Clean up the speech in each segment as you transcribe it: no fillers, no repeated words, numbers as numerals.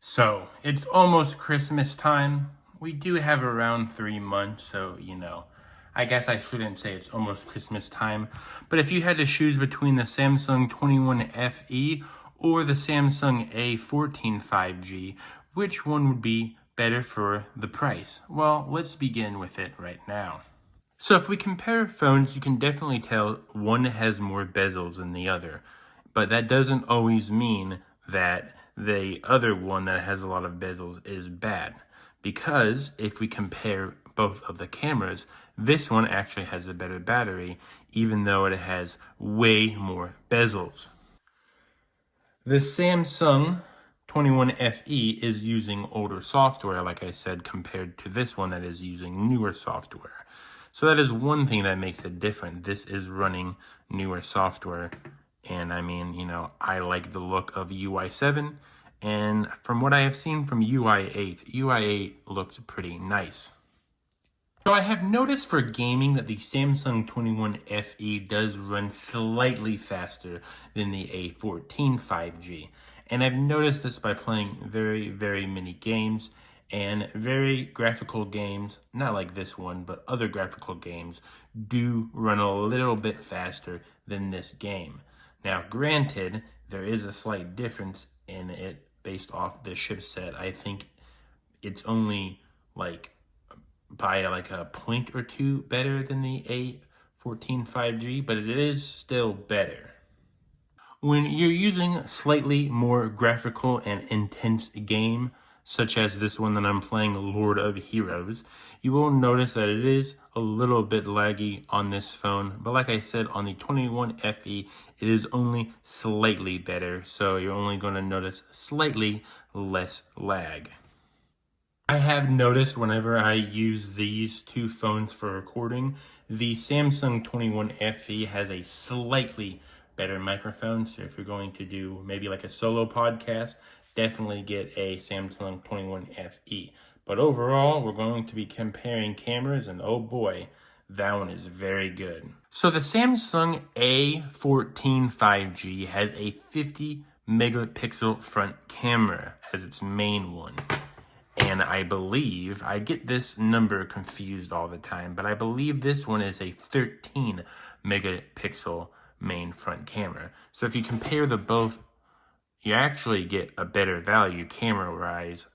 So, it's almost Christmas time. We do have around 3 months, so, I guess I shouldn't say it's almost Christmas time. But if you had to choose between the Samsung 21 FE or the Samsung A14 5G, which one would be better for the price? Well, let's begin with it right now. So if we compare phones, you can definitely tell one has more bezels than the other. But that doesn't always mean that the other one that has a lot of bezels is bad. Because if we compare both of the cameras, this one actually has a better battery, even though it has way more bezels. The Samsung 21 FE is using older software, like I said, compared to this one that is using newer software. So that is one thing that makes it different. This is running newer software. And I mean, I like the look of UI 7. And from what I have seen from UI 8, UI 8 looks pretty nice. So I have noticed for gaming that the Samsung 21 FE does run slightly faster than the A14 5G. And I've noticed this by playing very, very many games, and very graphical games, not like this one, but other graphical games do run a little bit faster than this game. Now, granted, there is a slight difference in it based off the chipset. I think it's only by a point or two better than the A14 5G, but it is still better. When you're using slightly more graphical and intense game, such as this one that I'm playing, Lord of Heroes, you will notice that it is a little bit laggy on this phone. But like I said, on the 21 FE, it is only slightly better. So you're only going to notice slightly less lag. I have noticed whenever I use these two phones for recording, the Samsung 21 FE has a slightly better microphone. So if you're going to do maybe like a solo podcast, definitely get a Samsung 21 FE. But overall, we're going to be comparing cameras, and oh boy, that one is very good. So the Samsung A14 5G has a 50 megapixel front camera as its main one. And I believe, I get this number confused all the time, but I believe this one is a 13 megapixel main front camera. So if you compare the both, you actually get a better value camera-wise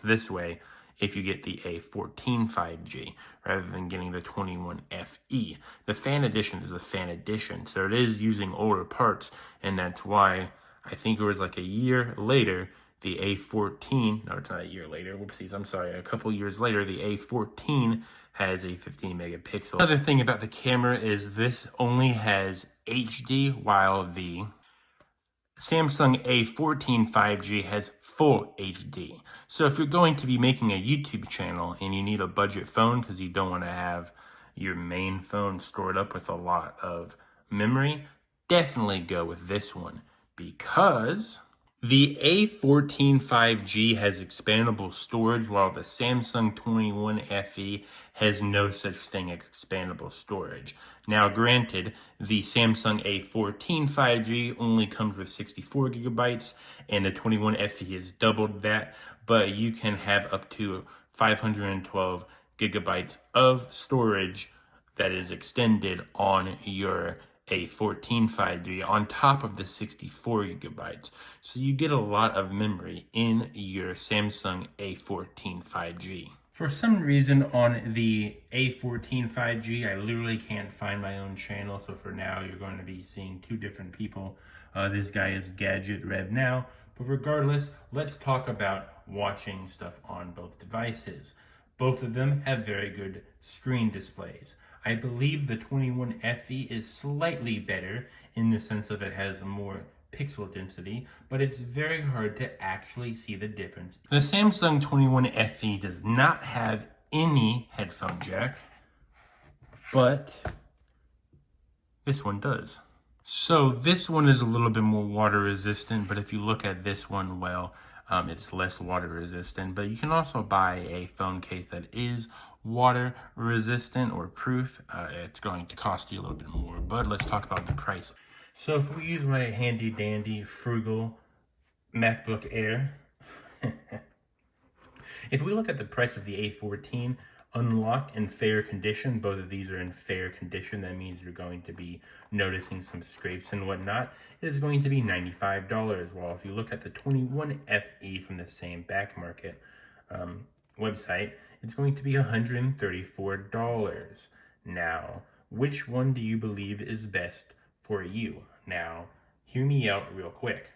this way if you get the A14 5G rather than getting the 21 FE. The fan edition is the fan edition, so it is using older parts, and that's why I think it was like a year later, the A14, no, it's not a year later, whoopsies, I'm sorry, a couple years later, the A14 has a 15 megapixel. Another thing about the camera is this only has HD, while the Samsung A14 5G has full HD. So if you're going to be making a YouTube channel and you need a budget phone because you don't want to have your main phone stored up with a lot of memory, definitely go with this one, because the A14 5G has expandable storage, while the Samsung 21 FE has no such thing as expandable storage. Now, granted, the Samsung A14 5G only comes with 64 gigabytes, and the 21 FE is doubled that, but you can have up to 512 gigabytes of storage that is extended on your A14 5G on top of the 64 gigabytes. So you get a lot of memory in your Samsung A14 5G. For some reason on the A14 5G, I literally can't find my own channel. So for now, you're going to be seeing two different people. This guy is Gadget Rev Now. But regardless, let's talk about watching stuff on both devices. Both of them have very good screen displays. I believe the 21 FE is slightly better in the sense that it has more pixel density, but it's very hard to actually see the difference. The Samsung 21 FE does not have any headphone jack, but this one does. So this one is a little bit more water resistant, but if you look at this one, well, it's less water resistant. But you can also buy a phone case that is water resistant or proof. It's going to cost you a little bit more, but let's talk about the price. So if we use my handy dandy frugal MacBook Air, If we look at the price of the A14, unlocked in fair condition, both of these are in fair condition. That means you're going to be noticing some scrapes and whatnot. It is going to be $95. While if you look at the 21 FE from the same back market website, it's going to be $134. Now, which one do you believe is best for you? Now, hear me out real quick.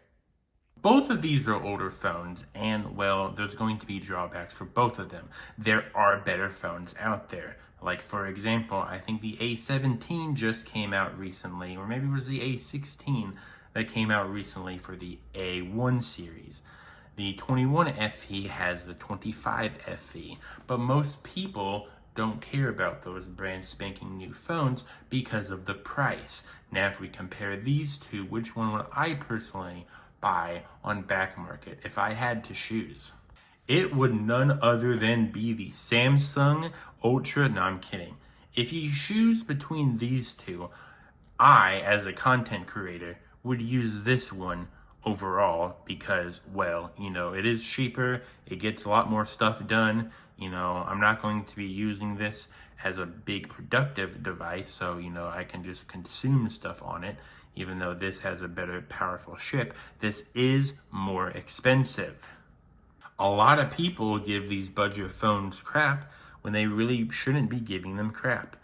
Both of these are older phones, and well, there's going to be drawbacks for both of them. There are better phones out there. Like, for example, I think the A17 just came out recently, or maybe it was the A16 that came out recently for the A1 series. The 21 FE has the 25 FE, but most people don't care about those brand spanking new phones because of the price. Now, if we compare these two, which one would I personally buy on back market if I had to choose? It would none other than be the Samsung Ultra. No, I'm kidding. If you choose between these two, I, as a content creator, would use this one overall because, well, you know, it is cheaper. It gets a lot more stuff done. You know, I'm not going to be using this as a big productive device, so, you know, I can just consume stuff on it. Even though this has a better powerful chip, this is more expensive. A lot of people give these budget phones crap when they really shouldn't be giving them crap.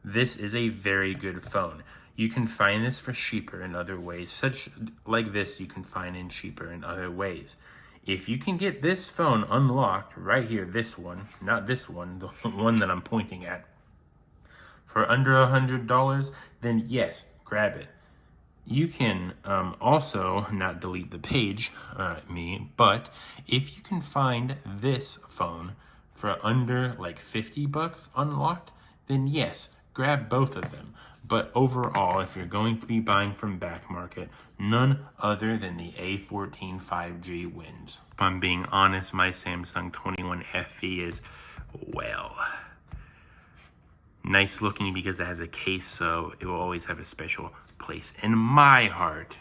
This is a very good phone. You can find this for cheaper in other ways, such like this you can find in cheaper in other ways. If you can get this phone unlocked right here, this one, not this one, the one that I'm pointing at, for under $100, then yes, grab it. You can also not delete the page, but if you can find this phone for under like $50 unlocked, then yes, grab both of them. But overall, if you're going to be buying from back market, none other than the A14 5G wins. If I'm being honest, my Samsung 21 FE is, well, nice looking because it has a case, so it will always have a special place in my heart.